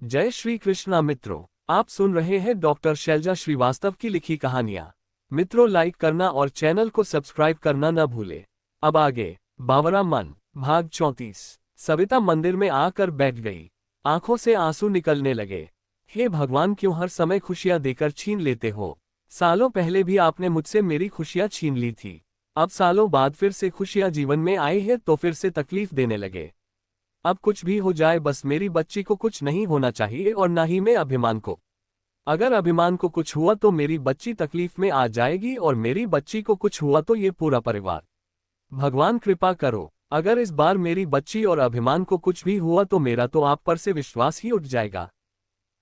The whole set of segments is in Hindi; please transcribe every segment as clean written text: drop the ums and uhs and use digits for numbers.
जय श्री कृष्णा मित्रों, आप सुन रहे हैं डॉक्टर शैलजा श्रीवास्तव की लिखी कहानियां। मित्रों, लाइक करना और चैनल को सब्सक्राइब करना न भूले। अब आगे बावरा मन भाग 34। सविता मंदिर में आकर बैठ गई। आंखों से आंसू निकलने लगे। हे भगवान, क्यों हर समय खुशियां देकर छीन लेते हो? सालों पहले भी आपने मुझसे मेरी खुशियां छीन ली थी। अब सालों बाद फिर से खुशियां जीवन में आई है तो फिर से तकलीफ देने लगे। अब कुछ भी हो जाए, बस मेरी बच्ची को कुछ नहीं होना चाहिए और ना ही मैं अभिमान को। अगर अभिमान को कुछ हुआ तो मेरी बच्ची तकलीफ में आ जाएगी और मेरी बच्ची को कुछ हुआ तो ये पूरा परिवार। भगवान कृपा करो, अगर इस बार मेरी बच्ची और अभिमान को कुछ भी हुआ तो मेरा तो आप पर से विश्वास ही उठ जाएगा।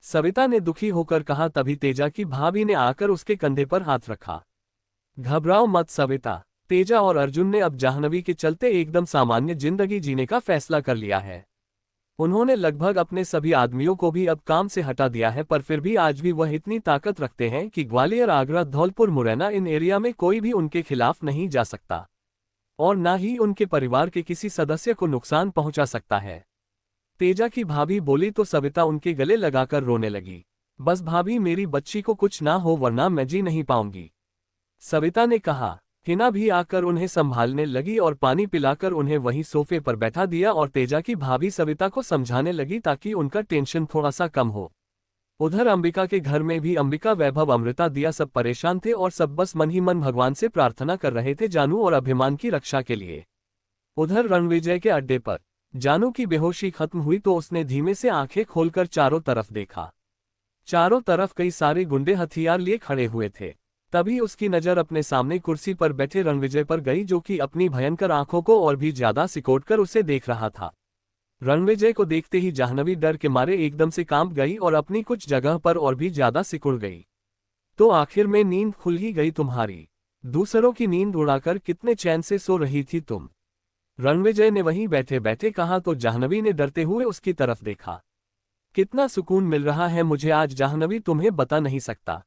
सविता ने दुखी होकर कहा। तभी तेजा की भाभी ने आकर उसके कंधे पर हाथ रखा। घबराओ मत सविता, तेजा और अर्जुन ने अब जाह्नवी के चलते एकदम सामान्य जिंदगी जीने का फैसला कर लिया है। उन्होंने लगभग अपने सभी आदमियों को भी अब काम से हटा दिया है, पर फिर भी आज भी वह इतनी ताकत रखते हैं कि ग्वालियर, आगरा, धौलपुर, मुरैना, इन एरिया में कोई भी उनके खिलाफ नहीं जा सकता और ना ही उनके परिवार के किसी सदस्य को नुकसान पहुंचा सकता है। तेजा की भाभी बोली तो सविता उनके गले लगाकर रोने लगी। बस भाभी, मेरी बच्ची को कुछ ना हो वरना मैं जी नहीं पाऊंगी, सविता ने कहा। हिना भी आकर उन्हें संभालने लगी और पानी पिलाकर उन्हें वहीं सोफे पर बैठा दिया और तेजा की भाभी सविता को समझाने लगी ताकि उनका टेंशन थोड़ा सा कम हो। उधर अंबिका के घर में भी अंबिका, वैभव, अमृता, दिया सब परेशान थे और सब बस मन ही मन भगवान से प्रार्थना कर रहे थे जानू और अभिमान की रक्षा के लिए। उधर रणविजय के अड्डे पर जानू की बेहोशी खत्म हुई तो उसने धीमे से आंखें खोलकर चारों तरफ देखा। चारों तरफ कई सारे गुंडे हथियार लिए खड़े हुए थे। तभी उसकी नजर अपने सामने कुर्सी पर बैठे रणविजय पर गई, जो कि अपनी भयंकर आंखों को और भी ज्यादा सिकोड़कर उसे देख रहा था। रणविजय को देखते ही जाह्नवी डर के मारे एकदम से कांप गई और अपनी कुछ जगह पर और भी ज्यादा सिकुड़ गई। तो आखिर में नींद खुल ही गई तुम्हारी। दूसरों की नींद उड़ाकर कितने चैन से सो रही थी तुम? रणविजय ने वहीं बैठे बैठे कहा तो जाह्नवी ने डरते हुए उसकी तरफ देखा। कितना सुकून मिल रहा है मुझे आज जाह्नवी, तुम्हें बता नहीं सकता।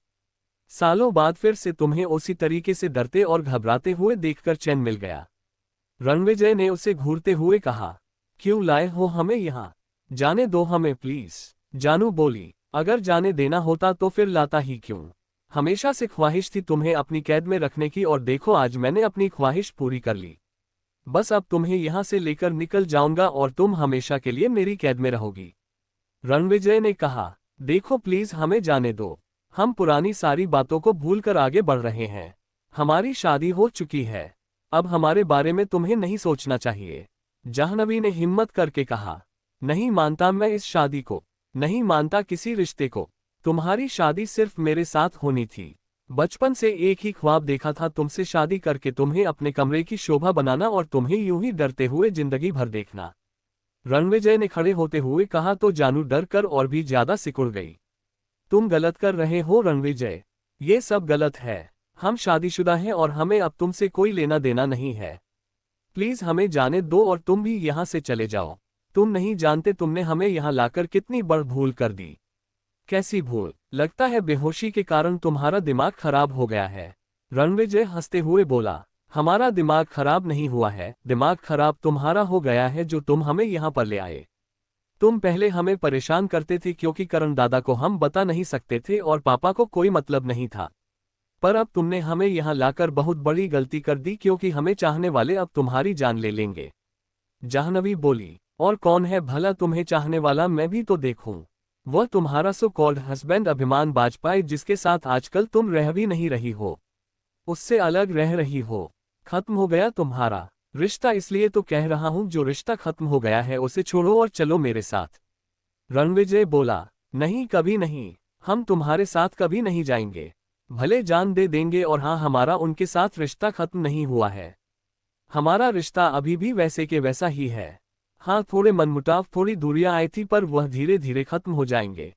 सालों बाद फिर से तुम्हें उसी तरीके से डरते और घबराते हुए देखकर चैन मिल गया। रणविजय ने उसे घूरते हुए कहा। क्यों लाए हो हमें यहाँ? जाने दो हमें प्लीज, जानू बोली। अगर जाने देना होता तो फिर लाता ही क्यों? हमेशा से ख्वाहिश थी तुम्हें अपनी कैद में रखने की और देखो आज मैंने अपनी ख्वाहिश पूरी कर ली। बस अब तुम्हें यहाँ से लेकर निकल जाऊंगा और तुम हमेशा के लिए मेरी कैद में रहोगी। रणविजय ने कहा। देखो प्लीज हमें जाने दो, हम पुरानी सारी बातों को भूलकर आगे बढ़ रहे हैं। हमारी शादी हो चुकी है, अब हमारे बारे में तुम्हें नहीं सोचना चाहिए, जाह्नवी ने हिम्मत करके कहा। नहीं मानता मैं इस शादी को, नहीं मानता किसी रिश्ते को। तुम्हारी शादी सिर्फ मेरे साथ होनी थी। बचपन से एक ही ख्वाब देखा था, तुमसे शादी करके तुम्हें अपने कमरे की शोभा बनाना और तुम्हें यूं ही डरते हुए जिंदगी भर देखना। रणविजय ने खड़े होते हुए कहा तो जानू डर कर और भी ज्यादा सिकुड़ गई। तुम गलत कर रहे हो रणविजय, ये सब गलत है। हम शादीशुदा हैं और हमें अब तुमसे कोई लेना देना नहीं है। प्लीज हमें जाने दो और तुम भी यहाँ से चले जाओ। तुम नहीं जानते तुमने हमें यहाँ लाकर कितनी बड़ भूल कर दी। कैसी भूल? लगता है बेहोशी के कारण तुम्हारा दिमाग खराब हो गया है। रणविजय हंसते हुए बोला। हमारा दिमाग खराब नहीं हुआ है, दिमाग खराब तुम्हारा हो गया है जो तुम हमें यहाँ पर ले आए। तुम पहले हमें परेशान करते थे क्योंकि करण दादा को हम बता नहीं सकते थे और पापा को कोई मतलब नहीं था, पर अब तुमने हमें यहाँ लाकर बहुत बड़ी गलती कर दी क्योंकि हमें चाहने वाले अब तुम्हारी जान ले लेंगे। जाह्नवी बोली। और कौन है भला तुम्हें चाहने वाला, मैं भी तो देखूं। वह तुम्हारा सो कॉल्ड हस्बैंड अभिमान बाजपेयी, जिसके साथ आजकल तुम रह भी नहीं रही हो, उससे अलग रह रही हो। खत्म हो गया तुम्हारा रिश्ता, इसलिए तो कह रहा हूं जो रिश्ता खत्म हो गया है उसे छोड़ो और चलो मेरे साथ। रणविजय बोला। नहीं, कभी नहीं, हम तुम्हारे साथ कभी नहीं जाएंगे। भले जान दे देंगे और हाँ, हमारा उनके साथ रिश्ता खत्म नहीं हुआ है। हमारा रिश्ता अभी भी वैसे के वैसा ही है। हाँ, थोड़े मनमुटाव, थोड़ी दूरियां आई थी पर वह धीरे धीरे खत्म हो जाएंगे।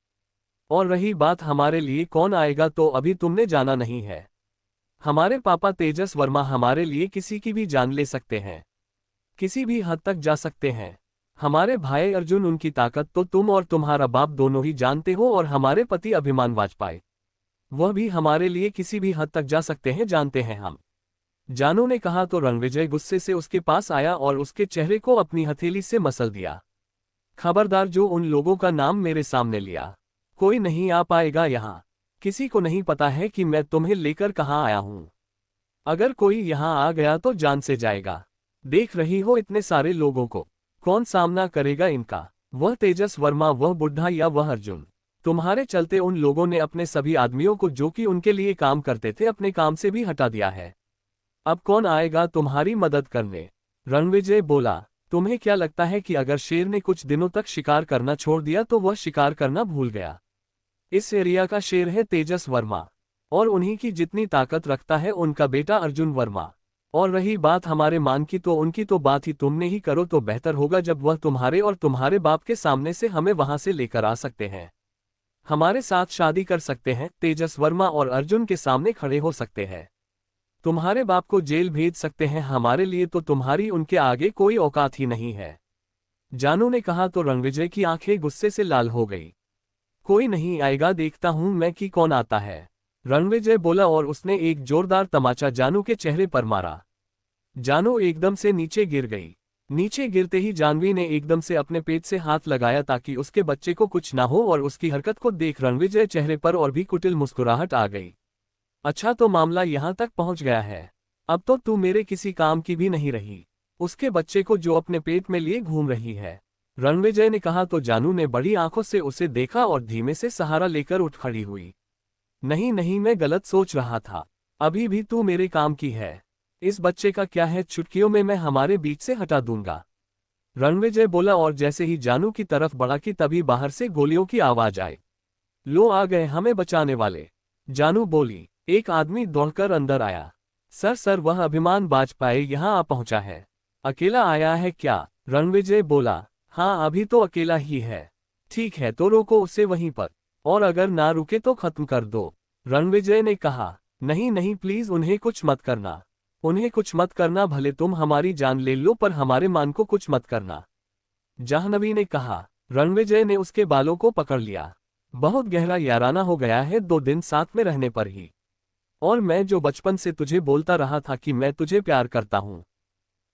और रही बात हमारे लिए कौन आएगा, तो अभी तुमने जाना नहीं है। हमारे पापा तेजस वर्मा हमारे लिए किसी की भी जान ले सकते हैं, किसी भी हद तक जा सकते हैं। हमारे भाई अर्जुन, उनकी ताकत तो तुम और तुम्हारा बाप दोनों ही जानते हो, और हमारे पति अभिमान वाजपेयी, वह भी हमारे लिए किसी भी हद तक जा सकते हैं, जानते हैं हम। जानू ने कहा तो रणविजय गुस्से से उसके पास आया और उसके चेहरे को अपनी हथेली से मसल दिया। खबरदार जो उन लोगों का नाम मेरे सामने लिया, कोई नहीं आ पाएगा यहाँ। किसी को नहीं पता है कि मैं तुम्हें लेकर कहाँ आया हूँ। अगर कोई यहाँ आ गया तो जान से जाएगा। देख रही हो इतने सारे लोगों को, कौन सामना करेगा इनका? वह तेजस वर्मा, वह बुढ़ा या वह अर्जुन? तुम्हारे चलते उन लोगों ने अपने सभी आदमियों को जो कि उनके लिए काम करते थे अपने काम से भी हटा दिया है। अब कौन आएगा तुम्हारी मदद करने? रणविजय बोला, तुम्हें क्या लगता है कि अगर शेर ने कुछ दिनों तक शिकार करना छोड़ दिया तो वह शिकार करना भूल गया? इस एरिया का शेर है तेजस वर्मा, और उन्हीं की जितनी ताकत रखता है उनका बेटा अर्जुन वर्मा। और रही बात हमारे मान की, तो उनकी तो बात ही तुमने ही करो तो बेहतर होगा, जब वह तुम्हारे और तुम्हारे बाप के सामने से हमें वहां से लेकर आ सकते हैं। हमारे साथ शादी कर सकते हैं, तेजस वर्मा और अर्जुन के सामने खड़े हो सकते हैं। तुम्हारे बाप को जेल भेज सकते हैं, हमारे लिए तो तुम्हारी उनके आगे कोई औकात ही नहीं है। जानू ने कहा तो रणविजय की आंखें गुस्से से लाल हो गई। कोई नहीं आएगा, देखता हूं मैं कि कौन आता है, रणविजय बोला और उसने एक जोरदार तमाचा जानू के चेहरे पर मारा। जानू एकदम से नीचे गिर गई। नीचे गिरते ही जानवी ने एकदम से अपने पेट से हाथ लगाया ताकि उसके बच्चे को कुछ ना हो, और उसकी हरकत को देख रणविजय चेहरे पर और भी कुटिल मुस्कुराहट आ गई। अच्छा, तो मामला यहां तक पहुंच गया है। अब तो तू मेरे किसी काम की भी नहीं रही, उसके बच्चे को जो अपने पेट में लिए घूम रही है, रणविजय ने कहा तो जानू ने बड़ी आंखों से उसे देखा और धीमे से सहारा लेकर उठ खड़ी हुई। नहीं नहीं, मैं गलत सोच रहा था, अभी भी तू मेरे काम की है। इस बच्चे का क्या है, चुटकियों में मैं हमारे बीच से हटा दूंगा, रणविजय बोला और जैसे ही जानू की तरफ बढ़ा कि तभी बाहर से गोलियों की आवाज आई। लो, आ गए हमें बचाने वाले, जानू बोली। एक आदमी दौड़कर अंदर आया। सर, वह अभिमान वाजपेयी यहाँ आ पहुंचा है। अकेला आया है क्या? रणविजय बोला। हाँ, अभी तो अकेला ही है। ठीक है, तो रोको उसे वहीं पर, और अगर ना रुके तो खत्म कर दो, रणविजय ने कहा। नहीं नहीं, प्लीज उन्हें कुछ मत करना, उन्हें कुछ मत करना, भले तुम हमारी जान ले लो पर हमारे मान को कुछ मत करना, जाह्नवी ने कहा। रणविजय ने उसके बालों को पकड़ लिया। बहुत गहरा याराना हो गया है 2 दिन साथ में रहने पर ही, और मैं जो बचपन से तुझे बोलता रहा था कि मैं तुझे प्यार करता हूं,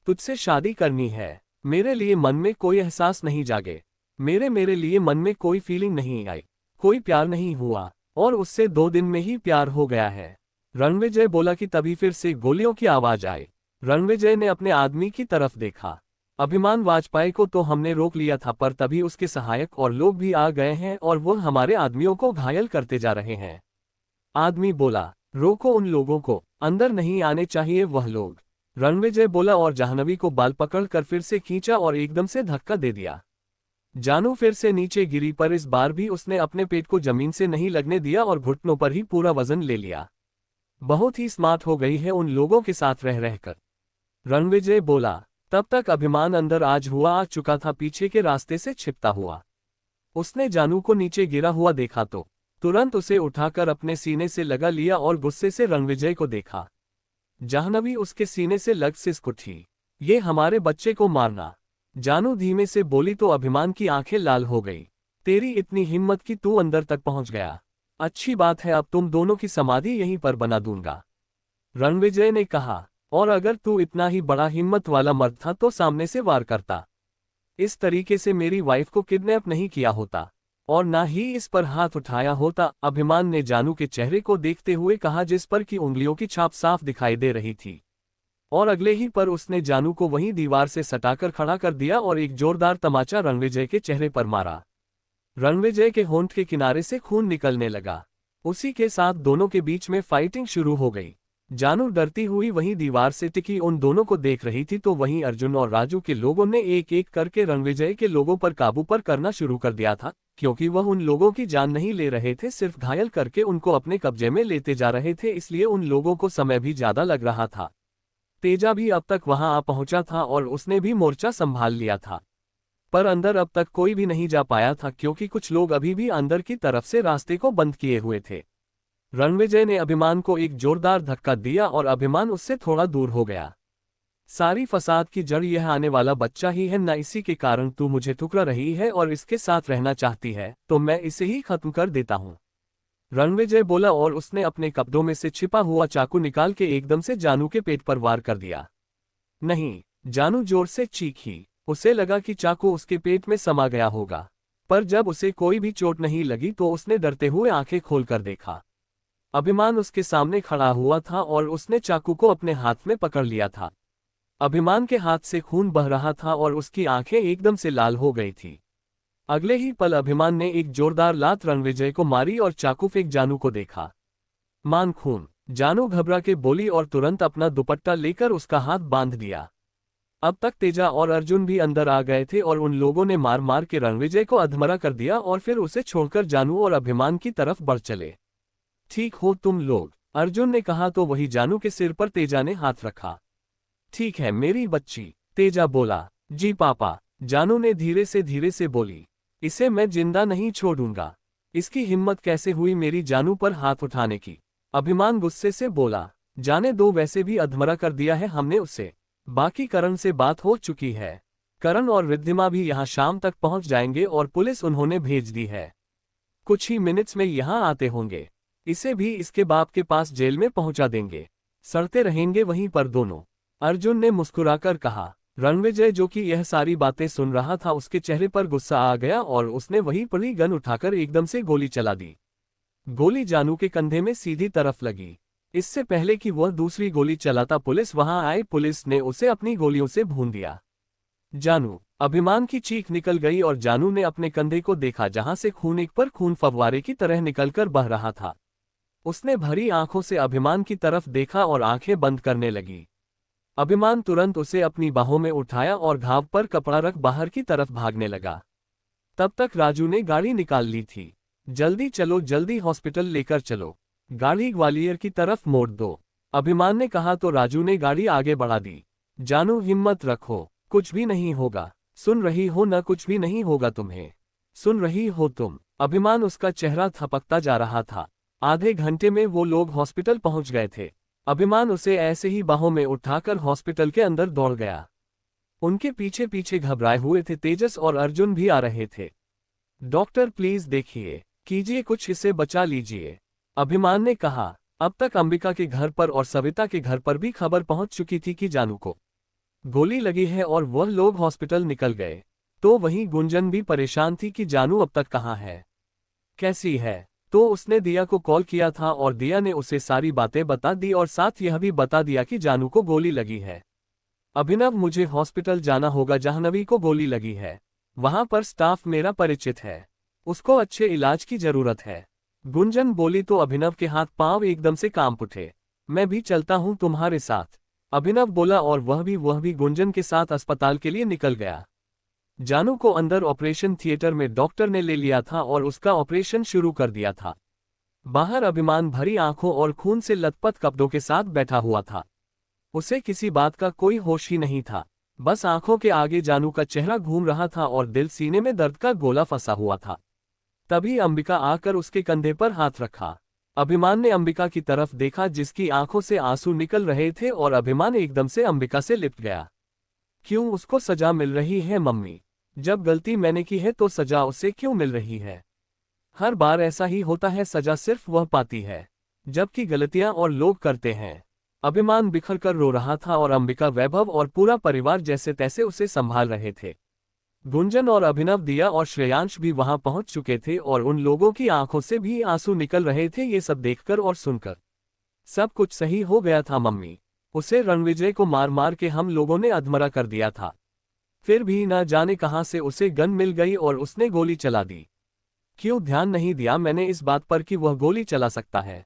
तुझसे शादी करनी है, मेरे लिए मन में कोई एहसास नहीं जागे, मेरे लिए मन में कोई फीलिंग नहीं आई, कोई प्यार नहीं हुआ, और उससे 2 दिन में ही प्यार हो गया है, रणविजय बोला कि तभी फिर से गोलियों की आवाज आई। रणविजय ने अपने आदमी की तरफ देखा। अभिमान वाजपेयी को तो हमने रोक लिया था, पर तभी उसके सहायक और लोग भी आ गए हैं और वो हमारे आदमियों को घायल करते जा रहे हैं। आदमी बोला, रोको उन लोगों को, अंदर नहीं आने चाहिए वह लोग, रणविजय बोला और जाह्नवी को बाल पकड़कर फिर से खींचा और एकदम से धक्का दे दिया। जानू फिर से नीचे गिरी, पर इस बार भी उसने अपने पेट को जमीन से नहीं लगने दिया और घुटनों पर ही पूरा वजन ले लिया। बहुत ही स्मार्ट हो गई है उन लोगों के साथ रह रहकर, रणविजय बोला। तब तक अभिमान अंदर आ चुका था, पीछे के रास्ते से छिपता हुआ। उसने जानू को नीचे गिरा हुआ देखा तो तुरंत उसे उठाकर अपने सीने से लगा लिया और गुस्से से रणविजय को देखा। जाह्नवी उसके सीने से लग सिसक उठी। ये हमारे बच्चे को मारना, जानू धीमे से बोली तो अभिमान की आंखें लाल हो गई। तेरी इतनी हिम्मत कि तू अंदर तक पहुंच गया, अच्छी बात है, अब तुम दोनों की समाधि यहीं पर बना दूंगा, रणविजय ने कहा। और अगर तू इतना ही बड़ा हिम्मत वाला मर्द था तो सामने से वार करता, इस तरीके से मेरी वाइफ को किडनैप नहीं किया होता और ना ही इस पर हाथ उठाया होता, अभिमान ने जानू के चेहरे को देखते हुए कहा, जिस पर की उंगलियों की छाप साफ दिखाई दे रही थी। और अगले ही पर उसने जानू को वहीं दीवार से सटाकर खड़ा कर दिया और एक जोरदार तमाचा रणविजय के चेहरे पर मारा। रणविजय के होंठ के किनारे से खून निकलने लगा। उसी के साथ दोनों के बीच में फाइटिंग शुरू हो गई। जानू डरती हुई वहीं दीवार से टिकी उन दोनों को देख रही थी, तो वहीं अर्जुन और राजू के लोगों ने एक एक करके रणविजय के लोगों पर काबू पर करना शुरू कर दिया था, क्योंकि वह उन लोगों की जान नहीं ले रहे थे, सिर्फ घायल करके उनको अपने कब्जे में लेते जा रहे थे, इसलिए उन लोगों को समय भी ज्यादा लग रहा था। तेजा भी अब तक वहां आ पहुंचा था और उसने भी मोर्चा संभाल लिया था, पर अंदर अब तक कोई भी नहीं जा पाया था, क्योंकि कुछ लोग अभी भी अंदर की तरफ से रास्ते को बंद किए हुए थे। रणविजय ने अभिमान को एक जोरदार धक्का दिया और अभिमान उससे थोड़ा दूर हो गया। सारी फसाद की जड़ यह आने वाला बच्चा ही है, न इसी के कारण तू मुझे ठुकरा रही है और इसके साथ रहना चाहती है, तो मैं इसे ही खत्म कर देता हूँ, रणविजय बोला और उसने अपने कपड़ों में से छिपा हुआ चाकू निकाल के एकदम से जानू के पेट पर वार कर दिया। नहीं, जानू जोर से चीखी। उसे लगा कि चाकू उसके पेट में समा गया होगा, पर जब उसे कोई भी चोट नहीं लगी तो उसने डरते हुए आंखें खोलकर देखा। अभिमान उसके सामने खड़ा हुआ था और उसने चाकू को अपने हाथ में पकड़ लिया था। अभिमान के हाथ से खून बह रहा था और उसकी आंखें एकदम से लाल हो गई थी। अगले ही पल अभिमान ने एक जोरदार लात रणविजय को मारी और चाकू फेंक जानू को देखा। मान खून, जानू घबरा के बोली और तुरंत अपना दुपट्टा लेकर उसका हाथ बांध दिया। अब तक तेजा और अर्जुन भी अंदर आ गए थे और उन लोगों ने मार मार के रणविजय को अधमरा कर दिया और फिर उसे छोड़कर जानू और अभिमान की तरफ बढ़ चले। ठीक हो तुम लोग, अर्जुन ने कहा तो वही जानू के सिर पर तेजा ने हाथ रखा। ठीक है मेरी बच्ची, तेजा बोला। जी पापा, जानू ने धीरे से बोली। इसे मैं जिंदा नहीं छोड़ूंगा। इसकी हिम्मत कैसे हुई मेरी जानू पर हाथ उठाने की? अभिमान गुस्से से बोला। जाने दो, वैसे भी अधमरा कर दिया है हमने उसे। बाकी करण से बात हो चुकी है। करण और रिद्धिमा भी यहाँ शाम तक पहुंच जाएंगे और पुलिस उन्होंने भेज दी है। कुछ ही मिनट्स में यहाँ आते होंगे। इसे भी इसके बाप के पास जेल में पहुंचा देंगे। सड़ते रहेंगे वहीं पर दोनों, अर्जुन ने मुस्कुराकर कहा। रणविजय जो कि यह सारी बातें सुन रहा था, उसके चेहरे पर गुस्सा आ गया और उसने वहीं पर ही गन उठाकर एकदम से गोली चला दी। गोली जानू के कंधे में सीधी तरफ लगी। इससे पहले कि वह दूसरी गोली चलाता पुलिस वहां आई। पुलिस ने उसे अपनी गोलियों से भून दिया। जानू, अभिमान की चीख निकल गई और जानू ने अपने कंधे को देखा जहां से खून एक पर खून फव्वारे की तरह निकलकर बह रहा था। उसने भरी आंखों से अभिमान की तरफ देखा और आंखें बंद करने लगी। अभिमान तुरंत उसे अपनी बाहों में उठाया और घाव पर कपड़ा रख बाहर की तरफ भागने लगा। तब तक राजू ने गाड़ी निकाल ली थी। जल्दी चलो, जल्दी हॉस्पिटल लेकर चलो, गाड़ी ग्वालियर की तरफ मोड़ दो, अभिमान ने कहा तो राजू ने गाड़ी आगे बढ़ा दी। जानू हिम्मत रखो, कुछ भी नहीं होगा, सुन रही हो न, कुछ भी नहीं होगा तुम्हें, सुन रही हो तुम? अभिमान, उसका चेहरा थपकता जा रहा था। आधे घंटे में वो लोग हॉस्पिटल पहुंच गए थे। अभिमान उसे ऐसे ही बाहों में उठाकर हॉस्पिटल के अंदर दौड़ गया। उनके पीछे पीछे घबराए हुए थे तेजस और अर्जुन भी आ रहे थे। डॉक्टर प्लीज देखिए, कीजिए कुछ, इसे बचा लीजिए, अभिमान ने कहा। अब तक अंबिका के घर पर और सविता के घर पर भी खबर पहुंच चुकी थी कि जानू को गोली लगी है और वह लोग हॉस्पिटल निकल गए। तो वहीं गुंजन भी परेशान थी कि जानू अब तक कहाँ है, कैसी है। तो उसने दिया को कॉल किया था और दिया ने उसे सारी बातें बता दी और साथ यह भी बता दिया कि जानू को गोली लगी है। अभिनव, मुझे हॉस्पिटल जाना होगा, जाह्नवी को गोली लगी है। वहां पर स्टाफ मेरा परिचित है, उसको अच्छे इलाज की जरूरत है। गुंजन बोली तो अभिनव के हाथ पांव एकदम से कांप उठे। मैं भी चलता हूं तुम्हारे साथ, अभिनव बोला और वह भी गुंजन के साथ अस्पताल के लिए निकल गया। जानू को अंदर ऑपरेशन थिएटर में डॉक्टर ने ले लिया था और उसका ऑपरेशन शुरू कर दिया था। बाहर अभिमान भरी आंखों और खून से लथपथ कपड़ों के साथ बैठा हुआ था। उसे किसी बात का कोई होश ही नहीं था। बस आंखों के आगे जानू का चेहरा घूम रहा था और दिल सीने में दर्द का गोला फंसा हुआ था। तभी अंबिका आकर उसके कंधे पर हाथ रखा। अभिमान ने अंबिका की तरफ देखा जिसकी आंखों से आंसू निकल रहे थे और अभिमान एकदम से अंबिका से लिपट गया। क्यों उसको सजा मिल रही है मम्मी? जब गलती मैंने की है तो सजा उसे क्यों मिल रही है? हर बार ऐसा ही होता है, सजा सिर्फ वह पाती है जबकि गलतियां और लोग करते हैं। अभिमान बिखर कर रो रहा था और अंबिका, वैभव और पूरा परिवार जैसे तैसे उसे संभाल रहे थे। गुंजन और अभिनव, दिया और श्रेयांश भी वहां पहुंच चुके थे और उन लोगों की आंखों से भी आंसू निकल रहे थे ये सब देखकर और सुनकर। सब कुछ सही हो गया था मम्मी, उसे रणविजय को मार मार के हम लोगों ने अधमरा कर दिया था। फिर भी न जाने कहां से उसे गन मिल गई और उसने गोली चला दी। क्यों ध्यान नहीं दिया मैंने इस बात पर कि वह गोली चला सकता है?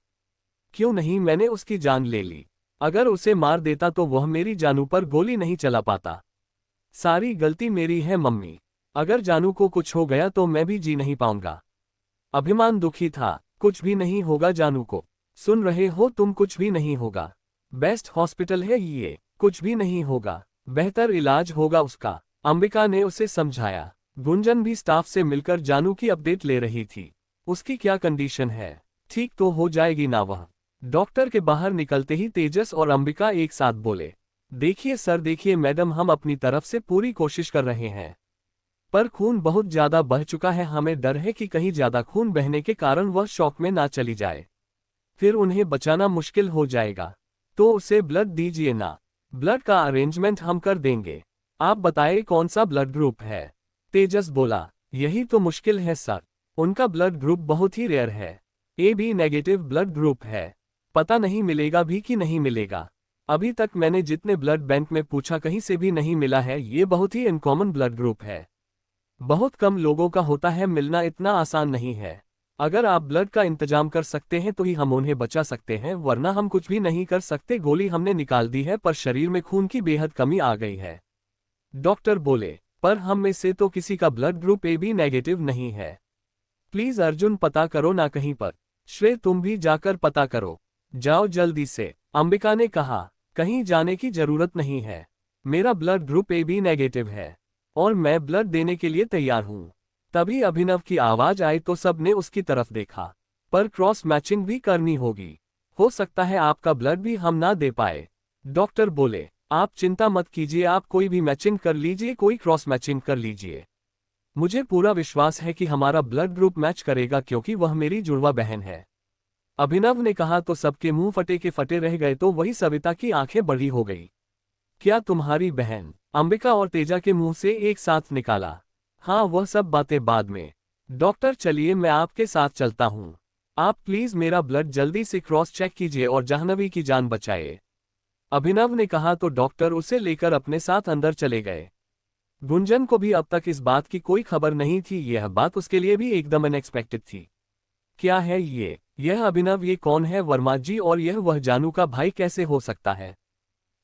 क्यों नहीं मैंने उसकी जान ले ली? अगर उसे मार देता तो वह मेरी जानू पर गोली नहीं चला पाता। सारी गलती मेरी है मम्मी, अगर जानू को कुछ हो गया तो मैं भी जी नहीं पाऊंगा। अभिमान दुखी था। कुछ भी नहीं होगा जानू को, सुन रहे हो तुम? कुछ भी नहीं होगा, बेस्ट हॉस्पिटल है ये, कुछ भी नहीं होगा, बेहतर इलाज होगा उसका, अंबिका ने उसे समझाया। गुंजन भी स्टाफ से मिलकर जानू की अपडेट ले रही थी। उसकी क्या कंडीशन है? ठीक तो हो जाएगी ना वह? डॉक्टर के बाहर निकलते ही तेजस और अंबिका एक साथ बोले, देखिए सर, देखिए मैडम, हम अपनी तरफ से पूरी कोशिश कर रहे हैं, पर खून बहुत ज्यादा बह चुका है। हमें डर है कि कहीं ज्यादा खून बहने के कारण वह शॉक में ना चली जाए, फिर उन्हें बचाना मुश्किल हो जाएगा। तो उसे ब्लड दीजिए ना, ब्लड का अरेंजमेंट हम कर देंगे। आप बताएं कौन सा ब्लड ग्रुप है? तेजस बोला, यही तो मुश्किल है सर। उनका ब्लड ग्रुप बहुत ही रेयर है, AB नेगेटिव ब्लड ग्रुप है। पता नहीं मिलेगा भी कि नहीं मिलेगा। अभी तक मैंने जितने ब्लड बैंक में पूछा कहीं से भी नहीं मिला है। ये बहुत ही अनकॉमन ब्लड ग्रुप है, बहुत कम लोगों का होता है, मिलना इतना आसान नहीं है। अगर आप ब्लड का इंतजाम कर सकते हैं तो ही हम उन्हें बचा सकते हैं, वरना हम कुछ भी नहीं कर सकते। गोली हमने निकाल दी है पर शरीर में खून की बेहद कमी आ गई है। डॉक्टर बोले, पर हम में से तो किसी का ब्लड ग्रुप AB नेगेटिव नहीं है। प्लीज अर्जुन पता करो ना कहीं पर। श्रेय तुम भी जाकर पता करो, जाओ जल्दी से। अंबिका ने कहा, कहीं जाने की जरूरत नहीं है, मेरा ब्लड ग्रुप AB नेगेटिव है और मैं ब्लड देने के लिए तैयार हूं। तभी अभिनव की आवाज आई तो सबने उसकी तरफ देखा। पर क्रॉस मैचिंग भी करनी होगी, हो सकता है आपका ब्लड भी हम ना दे पाए। डॉक्टर बोले, आप चिंता मत कीजिए, आप कोई भी मैचिंग कर लीजिए, कोई क्रॉस मैचिंग कर लीजिए। मुझे पूरा विश्वास है कि हमारा ब्लड ग्रुप मैच करेगा क्योंकि वह मेरी जुड़वा बहन है। अभिनव ने कहा तो सबके मुंह फटे के फटे रह गए। तो वही सविता की आंखें बड़ी हो गई। क्या तुम्हारी बहन? अंबिका और तेजा के मुंह से एक साथ निकाला। हाँ, वह सब बातें बाद में। डॉक्टर चलिए मैं आपके साथ चलता हूँ। आप प्लीज मेरा ब्लड जल्दी से क्रॉस चेक कीजिए और जाह्नवी की जान बचाए। अभिनव ने कहा तो डॉक्टर उसे लेकर अपने साथ अंदर चले गए। गुंजन को भी अब तक इस बात की कोई खबर नहीं थी। यह बात उसके लिए भी एकदम अनएक्सपेक्टेड थी। क्या है ये? यह अभिनव, ये कौन है वर्मा जी? और यह वह जानू का भाई कैसे हो सकता है?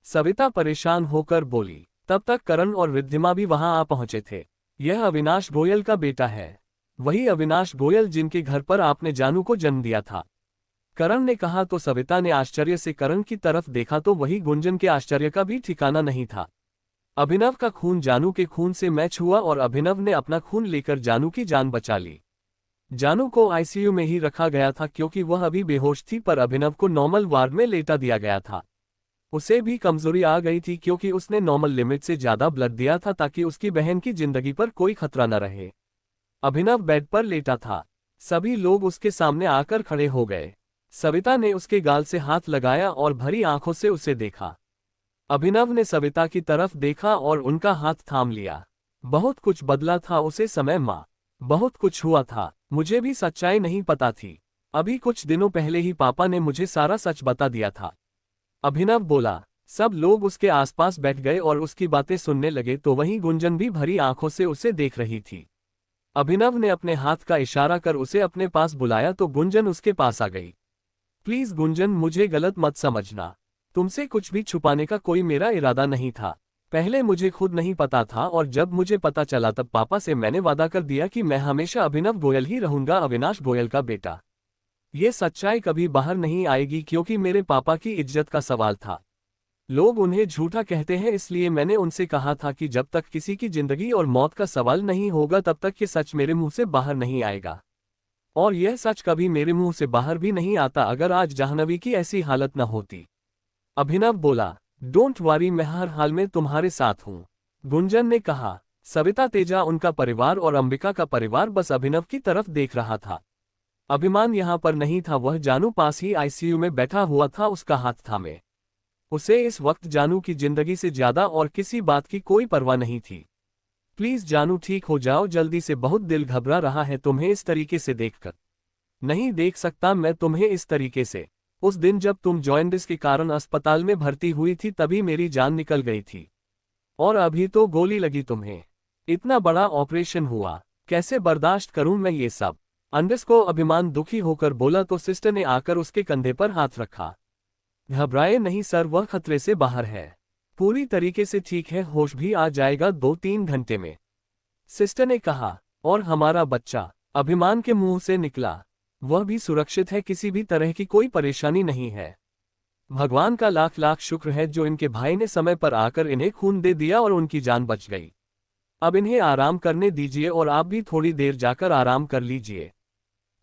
सविता परेशान होकर बोली। तब तक करण और रिद्धिमा भी वहां आ पहुंचे थे। यह अविनाश गोयल का बेटा है, वही अविनाश गोयल जिनके घर पर आपने जानू को जन्म दिया था। करण ने कहा तो सविता ने आश्चर्य से करण की तरफ देखा तो वही गुंजन के आश्चर्य का भी ठिकाना नहीं था। अभिनव का खून जानू के खून से मैच हुआ और अभिनव ने अपना खून लेकर जानू की जान बचा ली। जानू को ICU में ही रखा गया था क्योंकि वह अभी बेहोश थी, पर अभिनव को नॉर्मल वार्ड में लेटा दिया गया था। उसे भी कमजोरी आ गई थी क्योंकि उसने नॉर्मल लिमिट से ज्यादा ब्लड दिया था ताकि उसकी बहन की जिंदगी पर कोई खतरा न रहे। अभिनव बेड पर लेटा था। सभी लोग उसके सामने आकर खड़े हो गए। सविता ने उसके गाल से हाथ लगाया और भरी आंखों से उसे देखा। अभिनव ने सविता की तरफ देखा और उनका हाथ थाम लिया। बहुत कुछ बदला था उसे समय माँ, बहुत कुछ हुआ था, मुझे भी सच्चाई नहीं पता थी। अभी कुछ दिनों पहले ही पापा ने मुझे सारा सच बता दिया था। अभिनव बोला। सब लोग उसके आसपास बैठ गए और उसकी बातें सुनने लगे तो वहीं गुंजन भी भरी आंखों से उसे देख रही थी। अभिनव ने अपने हाथ का इशारा कर उसे अपने पास बुलाया तो गुंजन उसके पास आ गई। प्लीज गुंजन, मुझे गलत मत समझना, तुमसे कुछ भी छुपाने का कोई मेरा इरादा नहीं था। पहले मुझे खुद नहीं पता था और जब मुझे पता चला तब पापा से मैंने वादा कर दिया कि मैं हमेशा अभिनव गोयल ही रहूंगा, अविनाश गोयल का बेटा। ये सच्चाई कभी बाहर नहीं आएगी क्योंकि मेरे पापा की इज्जत का सवाल था। लोग उन्हें झूठा कहते हैं, इसलिए मैंने उनसे कहा था कि जब तक किसी की जिंदगी और मौत का सवाल नहीं होगा तब तक ये सच मेरे मुंह से बाहर नहीं आएगा। और यह सच कभी मेरे मुंह से बाहर भी नहीं आता अगर आज जाह्नवी की ऐसी हालत न होती। अभिनव बोला, डोंट वरी, मैं हर हाल में तुम्हारे साथ हूं। गुंजन ने कहा। सविता, तेजा, उनका परिवार और अंबिका का परिवार बस अभिनव की तरफ देख रहा था। अभिमान यहाँ पर नहीं था, वह जानू पास ही ICU में बैठा हुआ था, उसका हाथ थामे। उसे इस वक्त जानू की जिंदगी से ज्यादा और किसी बात की कोई परवाह नहीं थी। प्लीज जानू, ठीक हो जाओ जल्दी से, बहुत दिल घबरा रहा है तुम्हें इस तरीके से देखकर। नहीं देख सकता मैं तुम्हें इस तरीके से। उस दिन जब तुम जॉइंटिस के कारण अस्पताल में भर्ती हुई थी तभी मेरी जान निकल गई थी, और अभी तो गोली लगी तुम्हें। इतना बड़ा ऑपरेशन हुआ, कैसे बर्दाश्त करूं मैं ये सब? अंडस को अभिमान दुखी होकर बोला तो सिस्टर ने आकर उसके कंधे पर हाथ रखा। घबराए नहीं सर, वह खतरे से बाहर है, पूरी तरीके से ठीक है, होश भी आ जाएगा 2-3 घंटे में, सिस्टर ने कहा। और हमारा बच्चा? अभिमान के मुंह से निकला। वह भी सुरक्षित है, किसी भी तरह की कोई परेशानी नहीं है। भगवान का लाख लाख शुक्र है जो इनके भाई ने समय पर आकर इन्हें खून दे दिया और उनकी जान बच गई। अब इन्हें आराम करने दीजिए और आप भी थोड़ी देर जाकर आराम कर लीजिए,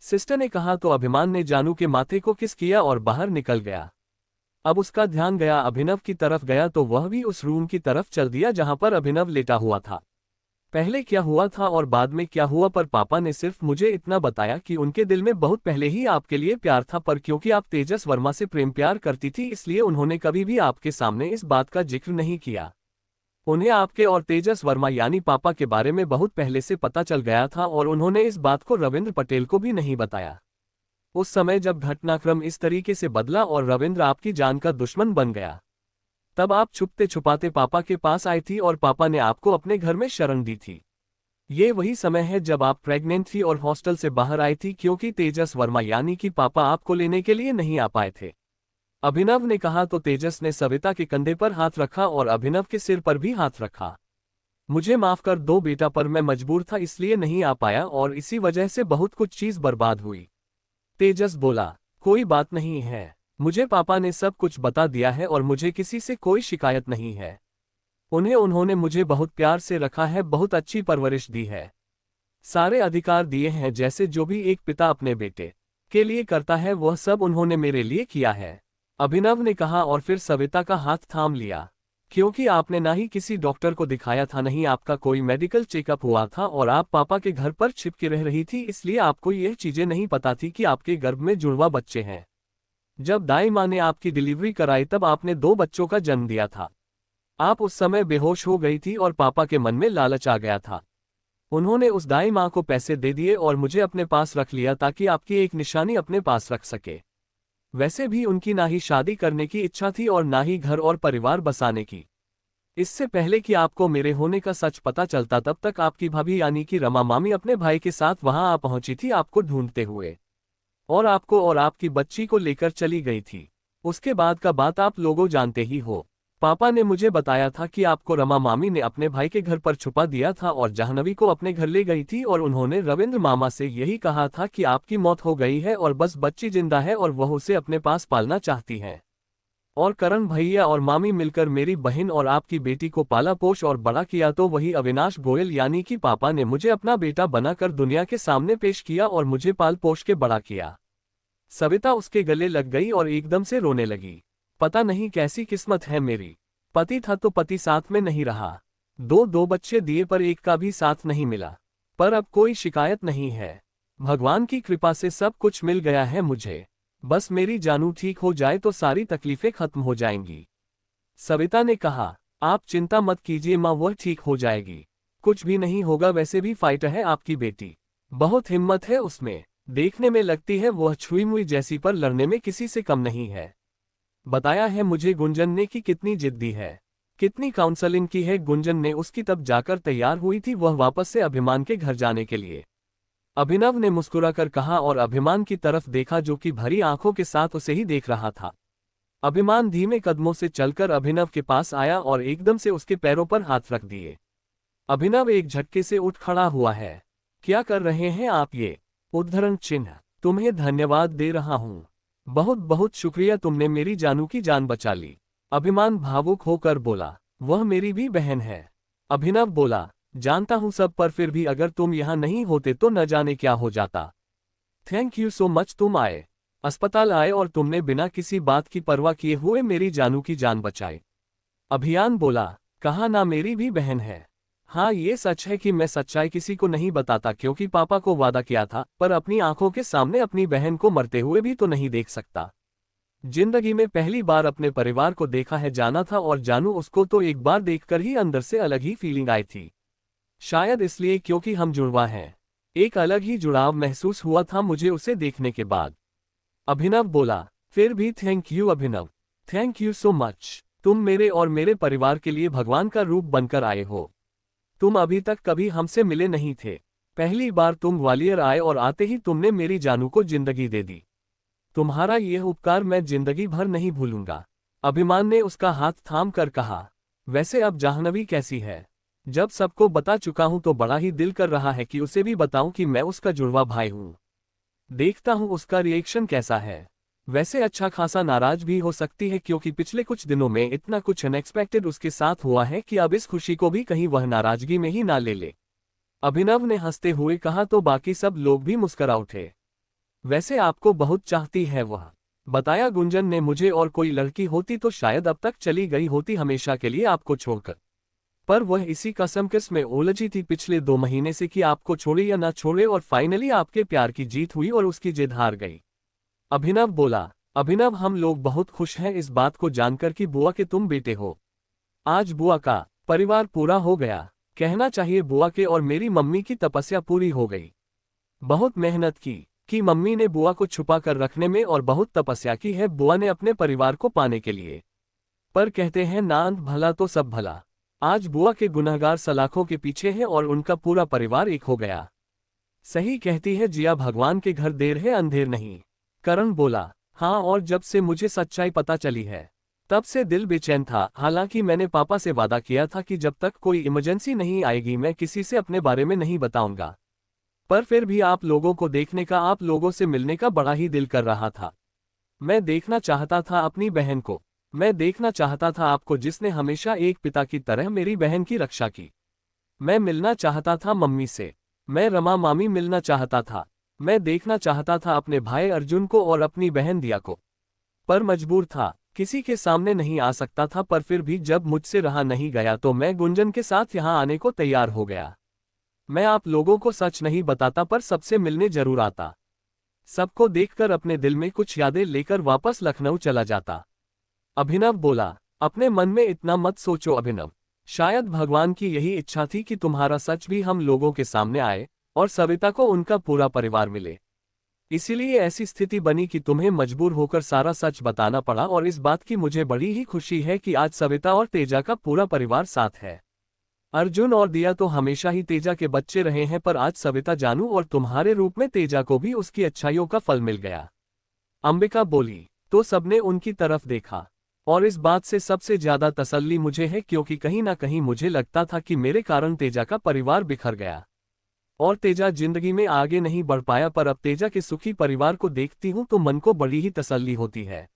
सिस्टर ने कहा तो अभिमान ने जानू के माथे को किस किया और बाहर निकल गया। अब उसका ध्यान गया अभिनव की तरफ गया तो वह भी उस रूम की तरफ चल दिया जहां पर अभिनव लेटा हुआ था। पहले क्या हुआ था और बाद में क्या हुआ, पर पापा ने सिर्फ मुझे इतना बताया कि उनके दिल में बहुत पहले ही आपके लिए प्यार था, पर क्योंकि आप तेजस वर्मा से प्रेम प्यार करती थी इसलिए उन्होंने कभी भी आपके सामने इस बात का जिक्र नहीं किया। उन्हें आपके और तेजस वर्मा यानी पापा के बारे में बहुत पहले से पता चल गया था और उन्होंने इस बात को रविंद्र पटेल को भी नहीं बताया। उस समय जब घटनाक्रम इस तरीके से बदला और रविंद्र आपकी जान का दुश्मन बन गया, तब आप छुपते छुपाते पापा के पास आई थी और पापा ने आपको अपने घर में शरण दी थी। ये वही समय है जब आप प्रेग्नेंट थी और हॉस्टल से बाहर आई थी क्योंकि तेजस वर्मा यानी कि पापा आपको लेने के लिए नहीं आ पाए थे। अभिनव ने कहा तो तेजस ने सविता के कंधे पर हाथ रखा और अभिनव के सिर पर भी हाथ रखा। मुझे माफ कर दो बेटा, पर मैं मजबूर था इसलिए नहीं आ पाया और इसी वजह से बहुत कुछ चीज बर्बाद हुई। तेजस बोला, कोई बात नहीं है, मुझे पापा ने सब कुछ बता दिया है और मुझे किसी से कोई शिकायत नहीं है। उन्होंने मुझे बहुत प्यार से रखा है, बहुत अच्छी परवरिश दी है, सारे अधिकार दिए हैं जैसे जो भी एक पिता अपने बेटे के लिए करता है वह सब उन्होंने मेरे लिए किया है। अभिनव ने कहा और फिर सविता का हाथ थाम लिया। क्योंकि आपने ना ही किसी डॉक्टर को दिखाया था, नहीं आपका कोई मेडिकल चेकअप हुआ था और आप पापा के घर पर छिपके रह रही थी, इसलिए आपको यह चीजें नहीं पता थी कि आपके गर्भ में जुड़वा बच्चे हैं। जब दाई माँ ने आपकी डिलीवरी कराई तब आपने 2 बच्चों का जन्म दिया था। आप उस समय बेहोश हो गई थी और पापा के मन में लालच आ गया था। उन्होंने उस दाई माँ को पैसे दे दिए और मुझे अपने पास रख लिया ताकि आपकी एक निशानी अपने पास रख सके। वैसे भी उनकी ना ही शादी करने की इच्छा थी और ना ही घर और परिवार बसाने की। इससे पहले कि आपको मेरे होने का सच पता चलता तब तक आपकी भाभी यानी कि रमा मामी अपने भाई के साथ वहां आ पहुंची थी आपको ढूंढते हुए, और आपको और आपकी बच्ची को लेकर चली गई थी। उसके बाद का बात आप लोगों जानते ही हो। पापा ने मुझे बताया था कि आपको रमा मामी ने अपने भाई के घर पर छुपा दिया था और जाह्नवी को अपने घर ले गई थी और उन्होंने रविंद्र मामा से यही कहा था कि आपकी मौत हो गई है और बस बच्ची जिंदा है और वह उसे अपने पास पालना चाहती है। और करण भैया और मामी मिलकर मेरी बहन और आपकी बेटी को पाला पोष और बड़ा किया तो वही अविनाश गोयल यानी कि पापा ने मुझे अपना बेटा बनाकर दुनिया के सामने पेश किया और मुझे पाल पोष के बड़ा किया। सविता उसके गले लग गई और एकदम से रोने लगी। पता नहीं कैसी किस्मत है मेरी, पति था तो पति साथ में नहीं रहा, 2 बच्चे दिए पर एक का भी साथ नहीं मिला, पर अब कोई शिकायत नहीं है। भगवान की कृपा से सब कुछ मिल गया है मुझे, बस मेरी जानू ठीक हो जाए तो सारी तकलीफें खत्म हो जाएंगी। सविता ने कहा, आप चिंता मत कीजिए माँ, वह ठीक हो जाएगी, कुछ भी नहीं होगा। वैसे भी फाइटर है आपकी बेटी, बहुत हिम्मत है उसमें, देखने में लगती है वह छुई मुई जैसी पर लड़ने में किसी से कम नहीं है। बताया है मुझे गुंजन ने कि कितनी जिद्दी है, कितनी काउंसलिंग की है गुंजन ने उसकी, तब जाकर तैयार हुई थी वह वापस से अभिमान के घर जाने के लिए। अभिनव ने मुस्कुराकर कहा और अभिमान की तरफ देखा जो कि भरी आंखों के साथ उसे ही देख रहा था। अभिमान धीमे कदमों से चलकर अभिनव के पास आया और एकदम से उसके पैरों पर हाथ रख दिए। अभिनव एक झटके से उठ खड़ा हुआ है। क्या कर रहे हैं आप ये? उद्धरण चिन्ह। तुम्हें धन्यवाद दे रहा हूं, बहुत बहुत शुक्रिया, तुमने मेरी जानू की जान बचा ली। अभिमान भावुक होकर बोला, वह मेरी भी बहन है। अभिनव बोला, जानता हूं सब, पर फिर भी अगर तुम यहां नहीं होते तो न जाने क्या हो जाता। थैंक यू सो मच, तुम आए, अस्पताल आए और तुमने बिना किसी बात की परवाह किए हुए मेरी जानू की जान बचाई। अभियान बोला, कहा ना मेरी भी बहन है। हाँ ये सच है कि मैं सच्चाई किसी को नहीं बताता क्योंकि पापा को वादा किया था, पर अपनी आंखों के सामने अपनी बहन को मरते हुए भी तो नहीं देख सकता। जिंदगी में पहली बार अपने परिवार को देखा है, जाना था और जानू उसको तो एक बार देखकर ही अंदर से अलग ही फीलिंग आई थी। शायद इसलिए क्योंकि हम जुड़वा हैं, एक अलग ही जुड़ाव महसूस हुआ था मुझे उसे देखने के बाद। अभिनव बोला, फिर भी thank you Abhinav, thank you so much, तुम मेरे और मेरे परिवार के लिए भगवान का रूप बनकर आए हो। तुम अभी तक कभी हमसे मिले नहीं थे, पहली बार तुम ग्वालियर आए और आते ही तुमने मेरी जानू को जिंदगी दे दी। तुम्हारा यह उपकार मैं जिंदगी भर नहीं भूलूंगा। अभिमान ने उसका हाथ थाम कर कहा, वैसे अब जाह्नवी कैसी है? जब सबको बता चुका हूं तो बड़ा ही दिल कर रहा है कि उसे भी बताऊं कि मैं उसका जुड़वा भाई हूं। देखता हूं उसका रिएक्शन कैसा है। वैसे अच्छा खासा नाराज भी हो सकती है क्योंकि पिछले कुछ दिनों में इतना कुछ अनएक्सपेक्टेड उसके साथ हुआ है कि अब इस खुशी को भी कहीं वह नाराजगी में ही ना ले ले। अभिनव ने हंसते हुए कहा तो बाकी सब लोग भी मुस्कुरा उठे। वैसे आपको बहुत चाहती है वह, बताया गुंजन ने मुझे, और कोई लड़की होती तो शायद अब तक चली गई होती हमेशा के लिए आपको छोड़कर, पर वह इसी कसमकस में उलझी थी पिछले 2 महीने से कि आपको छोड़े या ना छोड़े, और फाइनली आपके प्यार की जीत हुई और उसकी जिद हार गई। अभिनव बोला, अभिनव हम लोग बहुत खुश हैं इस बात को जानकर कि बुआ के तुम बेटे हो। आज बुआ का परिवार पूरा हो गया। कहना चाहिए बुआ के और मेरी मम्मी की तपस्या पूरी हो गई। बहुत मेहनत की मम्मी ने बुआ को छुपा कर रखने में और बहुत तपस्या की है बुआ ने अपने परिवार को पाने के लिए। पर कहते हैं ना अंत भला तो सब भला। आज बुआ के गुनहगार सलाखों के पीछे है और उनका पूरा परिवार एक हो गया। सही कहती है जिया, भगवान के घर देर है अंधेर नहीं। करण बोला, हाँ, और जब से मुझे सच्चाई पता चली है तब से दिल बेचैन था। हालांकि मैंने पापा से वादा किया था कि जब तक कोई इमरजेंसी नहीं आएगी मैं किसी से अपने बारे में नहीं बताऊंगा। पर फिर भी आप लोगों को देखने का, आप लोगों से मिलने का बड़ा ही दिल कर रहा था। मैं देखना चाहता था अपनी बहन को। मैं देखना चाहता था आपको जिसने हमेशा एक पिता की तरह मेरी बहन की रक्षा की। मैं मिलना चाहता था मम्मी से। मैं रमा मामी मिलना चाहता था। मैं देखना चाहता था अपने भाई अर्जुन को और अपनी बहन दिया को। पर मजबूर था, किसी के सामने नहीं आ सकता था। पर फिर भी जब मुझसे रहा नहीं गया तो मैं गुंजन के साथ यहाँ आने को तैयार हो गया। मैं आप लोगों को सच नहीं बताता पर सबसे मिलने जरूर आता। सबको देखकर अपने दिल में कुछ यादें लेकर वापस लखनऊ चला जाता। अभिनव बोला, अपने मन में इतना मत सोचो अभिनव। शायद भगवान की यही इच्छा थी कि तुम्हारा सच भी हम लोगों के सामने आए और सविता को उनका पूरा परिवार मिले। इसीलिए ऐसी स्थिति बनी कि तुम्हें मजबूर होकर सारा सच बताना पड़ा। और इस बात की मुझे बड़ी ही खुशी है कि आज सविता और तेजा का पूरा परिवार साथ है। अर्जुन और दिया तो हमेशा ही तेजा के बच्चे रहे हैं, पर आज सविता, जानू और तुम्हारे रूप में तेजा को भी उसकी अच्छाइयों का फल मिल गया। अंबिका बोली, तो सबने उनकी तरफ देखा और इस बात से सबसे ज्यादा तसल्ली मुझे है, क्योंकि कहीं ना कहीं मुझे लगता था कि मेरे कारण तेजा का परिवार बिखर गया और तेजा जिंदगी में आगे नहीं बढ़ पाया। पर अब तेजा के सुखी परिवार को देखती हूँ तो मन को बड़ी ही तसल्ली होती है।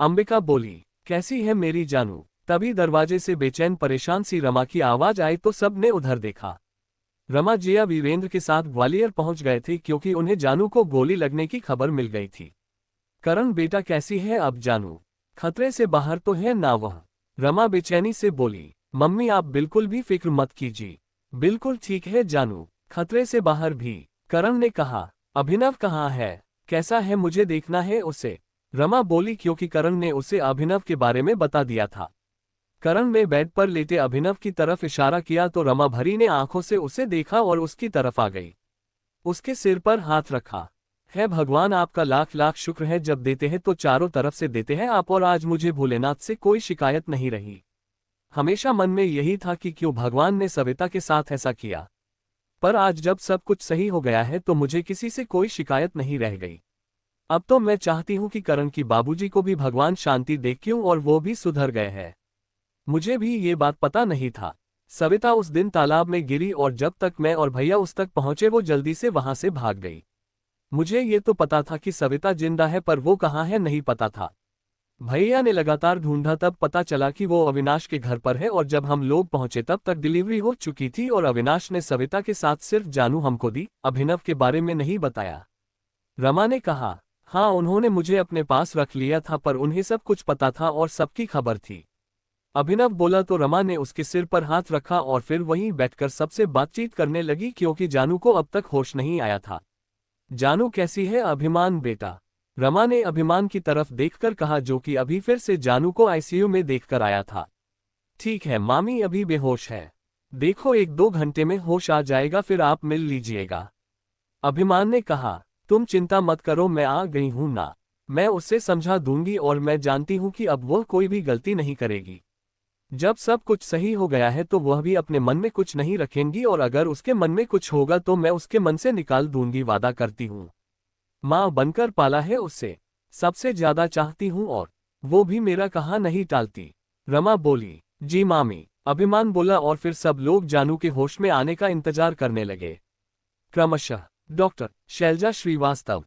अंबिका बोली, कैसी है मेरी जानू? तभी दरवाजे से बेचैन परेशान सी रमा की आवाज आई तो सब ने उधर देखा। रमा जिया वीरेंद्र के साथ ग्वालियर पहुंच गए थे क्योंकि उन्हें जानू को गोली लगने की खबर मिल गई थी। करण बेटा कैसी है अब जानू? खतरे से बाहर तो है ना वह? रमा बेचैनी से बोली, मम्मी आप बिल्कुल भी फिक्र मत कीजिए, बिल्कुल ठीक है जानू, खतरे से बाहर भी। करण ने कहा, अभिनव कहाँ है? कैसा है? मुझे देखना है उसे। रमा बोली, क्योंकि करण ने उसे अभिनव के बारे में बता दिया था। करण ने बेड पर लेटे अभिनव की तरफ इशारा किया तो रमा भरी ने आंखों से उसे देखा और उसकी तरफ आ गई। उसके सिर पर हाथ रखा। है भगवान, आपका लाख लाख शुक्र है, जब देते हैं तो चारों तरफ से देते हैं आप। और आज मुझे भोलेनाथ से कोई शिकायत नहीं रही। हमेशा मन में यही था कि क्यों भगवान ने सविता के साथ ऐसा किया, पर आज जब सब कुछ सही हो गया है तो मुझे किसी से कोई शिकायत नहीं रह गई। अब तो मैं चाहती हूँ कि करण की बाबूजी को भी भगवान शांति दे, क्यों और वो भी सुधर गए हैं। मुझे भी ये बात पता नहीं था। सविता उस दिन तालाब में गिरी और जब तक मैं और भैया उस तक पहुंचे वो जल्दी से वहां से भाग गई। मुझे ये तो पता था कि सविता जिंदा है, पर वो कहाँ है नहीं पता था। भैया ने लगातार ढूंढा, तब पता चला कि वो अविनाश के घर पर है और जब हम लोग पहुंचे तब तक डिलीवरी हो चुकी थी और अविनाश ने सविता के साथ सिर्फ जानू हमको दी, अभिनव के बारे में नहीं बताया। रमा ने कहा, हाँ उन्होंने मुझे अपने पास रख लिया था, पर उन्हें सब कुछ पता था और सबकी खबर थी। अभिनव बोला तो रमा ने उसके सिर पर हाथ रखा और फिर वहीं बैठकर सबसे बातचीत करने लगी, क्योंकि जानू को अब तक होश नहीं आया था। जानू कैसी है अभिमान बेटा? रमा ने अभिमान की तरफ देखकर कहा, जो कि अभी फिर से जानू को आईसीयू में देखकर आया था। ठीक है मामी, अभी बेहोश है, देखो 1-2 घंटे में होश आ जाएगा, फिर आप मिल लीजिएगा। अभिमान ने कहा, तुम चिंता मत करो, मैं आ गई हूं ना, मैं उससे समझा दूंगी और मैं जानती हूं कि अब वो कोई भी गलती नहीं करेगी। जब सब कुछ सही हो गया है तो वह भी अपने मन में कुछ नहीं रखेंगी और अगर उसके मन में कुछ होगा तो मैं उसके मन से निकाल दूंगी, वादा करती हूँ। माँ बनकर पाला है उससे, सबसे ज्यादा चाहती हूँ और वो भी मेरा कहा नहीं टालती। रमा बोली, जी मामी। अभिमान बोला और फिर सब लोग जानू के होश में आने का इंतजार करने लगे। क्रमशः डॉक्टर शैलजा श्रीवास्तव,